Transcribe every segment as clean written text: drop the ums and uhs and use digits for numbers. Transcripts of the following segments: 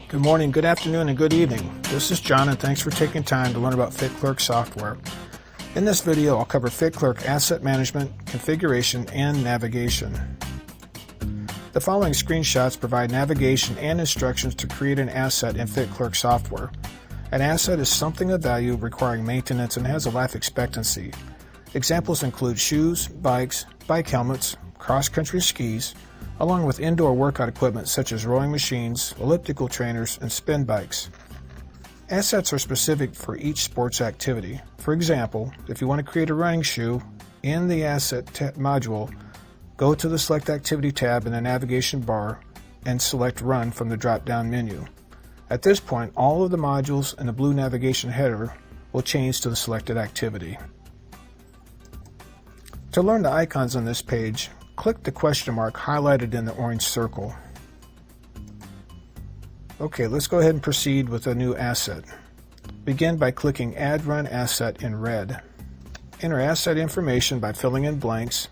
Good morning, good afternoon, and good evening. This is John, and thanks for taking time to learn about FitClerk software. In this video, I'll cover FitClerk asset management, configuration, and navigation. The following screenshots provide navigation and instructions to create an asset in FitClerk software. An asset is something of value requiring maintenance and has a life expectancy. Examples include shoes, bikes, bike helmets, cross-country skis, along with indoor workout equipment such as rowing machines, elliptical trainers, and spin bikes. Assets are specific for each sports activity. For example, if you want to create a running shoe, in the Asset module, go to the Select Activity tab in the navigation bar and select Run from the drop-down menu. At this point, all of the modules in the blue navigation header will change to the selected activity. To learn the icons on this page, click the question mark highlighted in the orange circle. Okay, let's go ahead and proceed with a new asset. Begin by clicking Add Run Asset in red. Enter asset information by filling in blanks.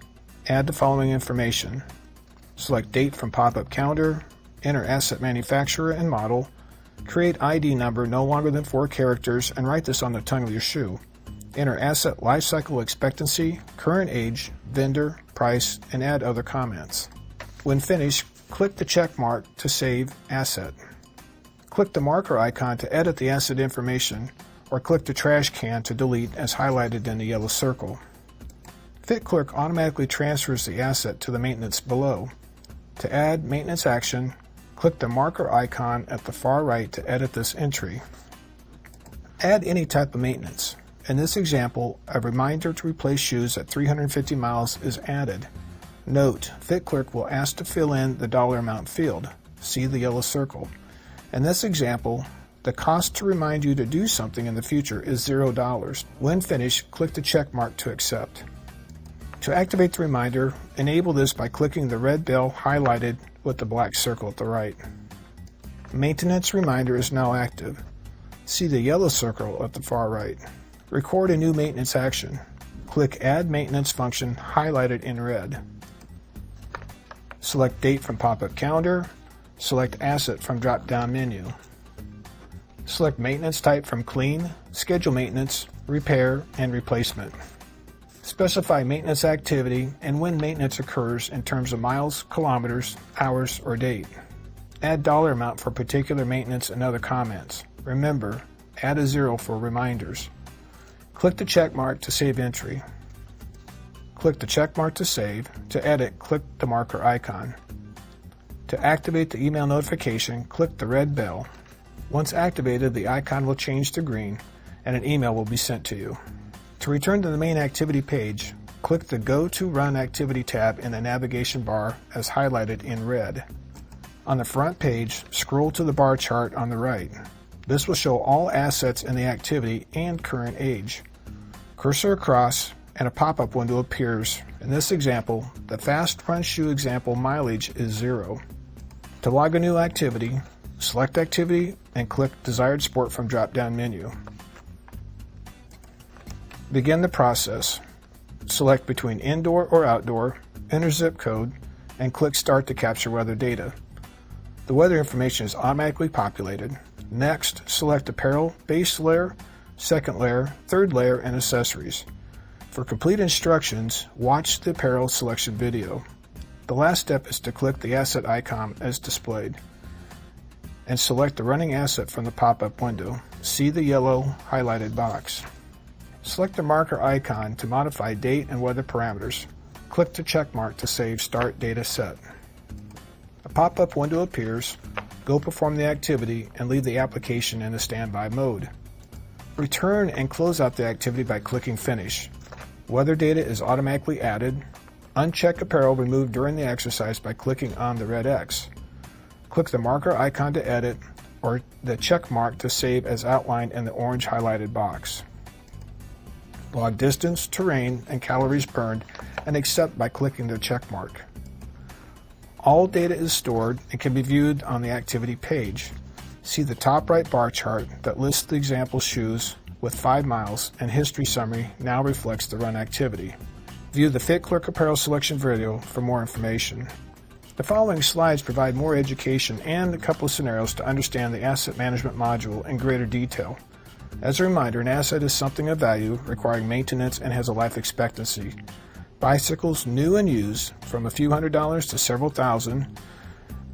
Add the following information. Select date from pop-up calendar. Enter asset manufacturer and model. Create ID number no longer than 4 characters and write this on the tongue of your shoe. Enter asset lifecycle expectancy, current age, vendor, price, and add other comments. When finished, click the check mark to save asset. Click the marker icon to edit the asset information, or click the trash can to delete as highlighted in the yellow circle. FitClerk automatically transfers the asset to the maintenance below. To add maintenance action, click the marker icon at the far right to edit this entry. Add any type of maintenance. In this example, a reminder to replace shoes at 350 miles is added. Note, FitClerk will ask to fill in the dollar amount field. See the yellow circle. In this example, the cost to remind you to do something in the future is $0. When finished, click the check mark to accept. To activate the reminder, enable this by clicking the red bell highlighted with the black circle at the right. Maintenance reminder is now active. See the yellow circle at the far right. Record a new maintenance action. Click Add Maintenance function highlighted in red. Select Date from pop-up calendar. Select Asset from drop-down menu. Select Maintenance type from Clean, Schedule Maintenance, Repair, and Replacement. Specify maintenance activity and when maintenance occurs in terms of miles, kilometers, hours, or date. Add dollar amount for particular maintenance and other comments. Remember, add a 0 for reminders. Click the check mark to save entry. Click the check mark to save. To edit, click the marker icon. To activate the email notification, click the red bell. Once activated, the icon will change to green and an email will be sent to you. To return to the main activity page, click the Go to Run Activity tab in the navigation bar as highlighted in red. On the front page, scroll to the bar chart on the right. This will show all assets in the activity and current age. Cursor across and a pop-up window appears. In this example, the fast run shoe example mileage is 0. To log a new activity, select Activity and click Desired Sport from drop-down menu. Begin the process. Select between indoor or outdoor, enter zip code, and click Start to capture weather data. The weather information is automatically populated. Next, select Apparel, Base Layer, Second Layer, Third Layer, and Accessories. For complete instructions, watch the apparel selection video. The last step is to click the asset icon as displayed and select the running asset from the pop-up window. See the yellow highlighted box. Select the marker icon to modify date and weather parameters. Click the check mark to save Start Data Set. A pop-up window appears. Go perform the activity and leave the application in a standby mode. Return and close out the activity by clicking Finish. Weather data is automatically added. Uncheck apparel removed during the exercise by clicking on the red X. Click the marker icon to edit or the check mark to save as outlined in the orange highlighted box. Log distance, terrain, and calories burned and accept by clicking the check mark. All data is stored and can be viewed on the activity page. See the top right bar chart that lists the example shoes with 5 miles and history summary now reflects the run activity. View the FitClerk apparel selection video for more information. The following slides provide more education and a couple of scenarios to understand the asset management module in greater detail. As a reminder, an asset is something of value requiring maintenance and has a life expectancy. Bicycles, new and used, from a few $100s to several thousand,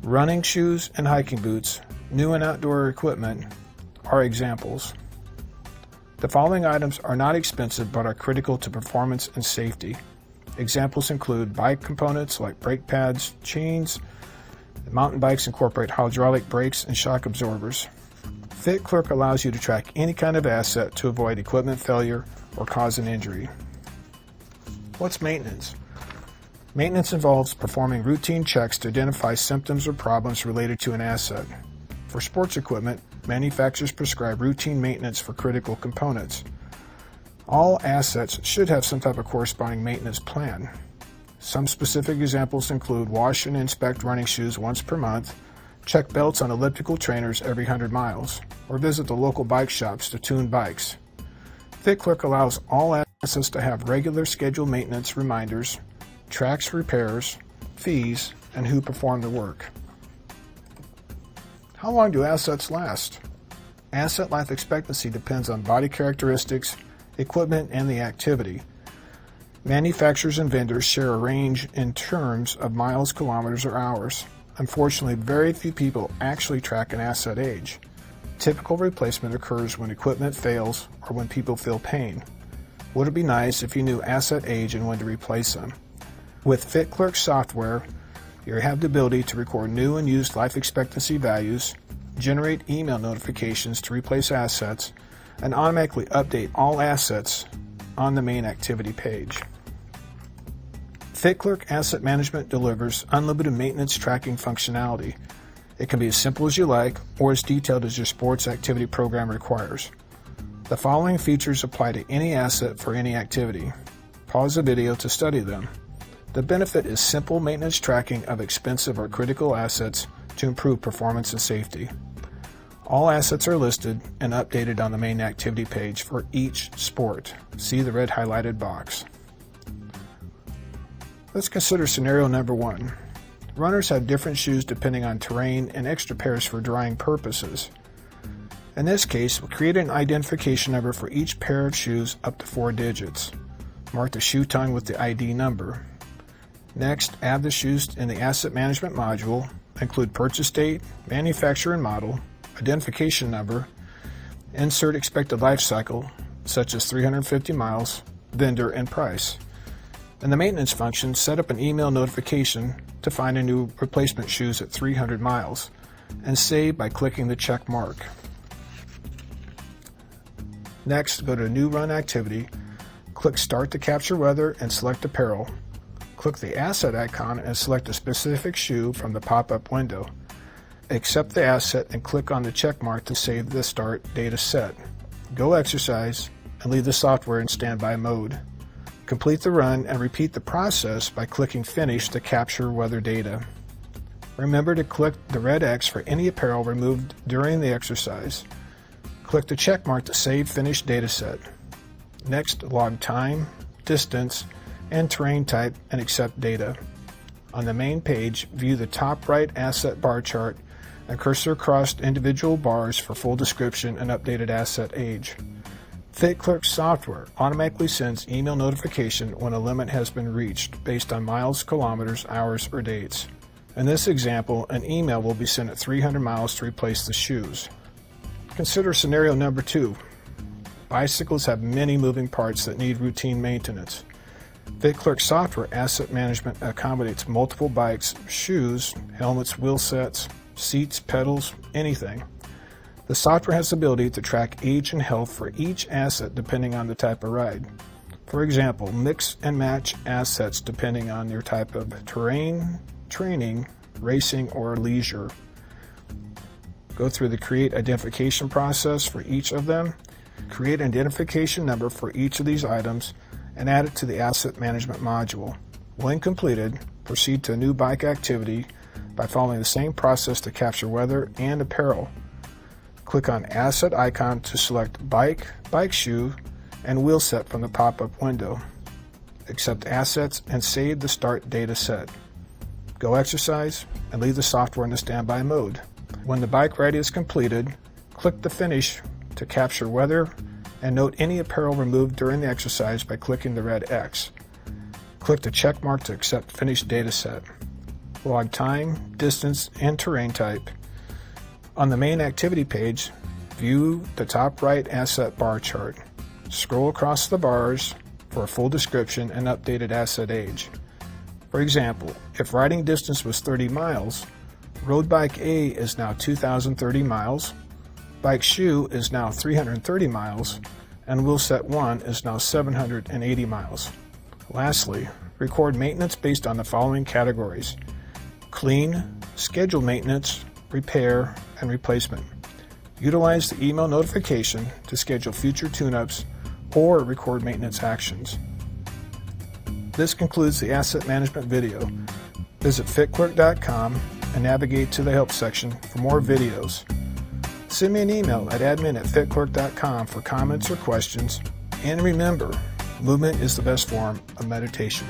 running shoes and hiking boots, new and outdoor equipment are examples. The following items are not expensive but are critical to performance and safety. Examples include bike components like brake pads, chains. Mountain bikes incorporate hydraulic brakes and shock absorbers. FitClerk allows you to track any kind of asset to avoid equipment failure or cause an injury. What's maintenance? Maintenance involves performing routine checks to identify symptoms or problems related to an asset. For sports equipment, manufacturers prescribe routine maintenance for critical components. All assets should have some type of corresponding maintenance plan. Some specific examples include wash and inspect running shoes once per month, check belts on elliptical trainers every 100 miles, or visit the local bike shops to tune bikes. FitClerk allows all assets to have regular scheduled maintenance reminders, tracks repairs, fees, and who performed the work. How long do assets last? Asset life expectancy depends on body characteristics, equipment, and the activity. Manufacturers and vendors share a range in terms of miles, kilometers, or hours. Unfortunately, very few people actually track an asset age. Typical replacement occurs when equipment fails or when people feel pain. Would it be nice if you knew asset age and when to replace them? With FitClerk software, you have the ability to record new and used life expectancy values, generate email notifications to replace assets, and automatically update all assets on the main activity page. FitClerk Asset Management delivers unlimited maintenance tracking functionality. It can be as simple as you like or as detailed as your sports activity program requires. The following features apply to any asset for any activity. Pause the video to study them. The benefit is simple maintenance tracking of expensive or critical assets to improve performance and safety. All assets are listed and updated on the main activity page for each sport. See the red highlighted box. Let's consider scenario number 1. Runners have different shoes depending on terrain and extra pairs for drying purposes. In this case, we'll create an identification number for each pair of shoes up to 4 digits. Mark the shoe tongue with the ID number. Next, add the shoes in the Asset Management module, include purchase date, manufacturer and model, identification number, insert expected life cycle, such as 350 miles, vendor, and price. In the maintenance function, set up an email notification to find a new replacement shoes at 300 miles, and save by clicking the check mark. Next, go to New Run Activity, click Start to capture weather and select Apparel. Click the asset icon and select a specific shoe from the pop-up window. Accept the asset and click on the check mark to save the start data set. Go exercise and leave the software in standby mode. Complete the run and repeat the process by clicking Finish to capture weather data. Remember to click the red X for any apparel removed during the exercise. Click the check mark to save finished dataset. Next, log time, distance, and terrain type and accept data. On the main page, view the top right asset bar chart and cursor across individual bars for full description and updated asset age. FitClerk software automatically sends email notification when a limit has been reached based on miles, kilometers, hours, or dates. In this example, an email will be sent at 300 miles to replace the shoes. Consider scenario number 2. Bicycles have many moving parts that need routine maintenance. FitClerk software asset management accommodates multiple bikes, shoes, helmets, wheel sets, seats, pedals, anything. The software has the ability to track age and health for each asset depending on the type of ride. For example, mix and match assets depending on your type of terrain, training, racing, or leisure. Go through the create identification process for each of them, create an identification number for each of these items, and add it to the asset management module. When completed, proceed to a new bike activity by following the same process to capture weather and apparel. Click on Asset icon to select Bike, Bike Shoe, and Wheel Set from the pop-up window. Accept assets and save the start data set. Go exercise and leave the software in the standby mode. When the bike ride is completed, click the Finish to capture weather and note any apparel removed during the exercise by clicking the red X. Click the check mark to accept finished dataset. Log time, distance, and terrain type. On the main activity page, view the top right asset bar chart. Scroll across the bars for a full description and updated asset age. For example, if riding distance was 30 miles, road bike A is now 2,030 miles, bike shoe is now 330 miles, and wheel set 1 is now 780 miles. Lastly, record maintenance based on the following categories: clean, scheduled maintenance, repair, and replacement. Utilize the email notification to schedule future tune-ups or record maintenance actions. This concludes the asset management video. Visit FitClerk.com and navigate to the help section for more videos. Send me an email at admin@fitclerk.com for comments or questions. And remember, movement is the best form of meditation.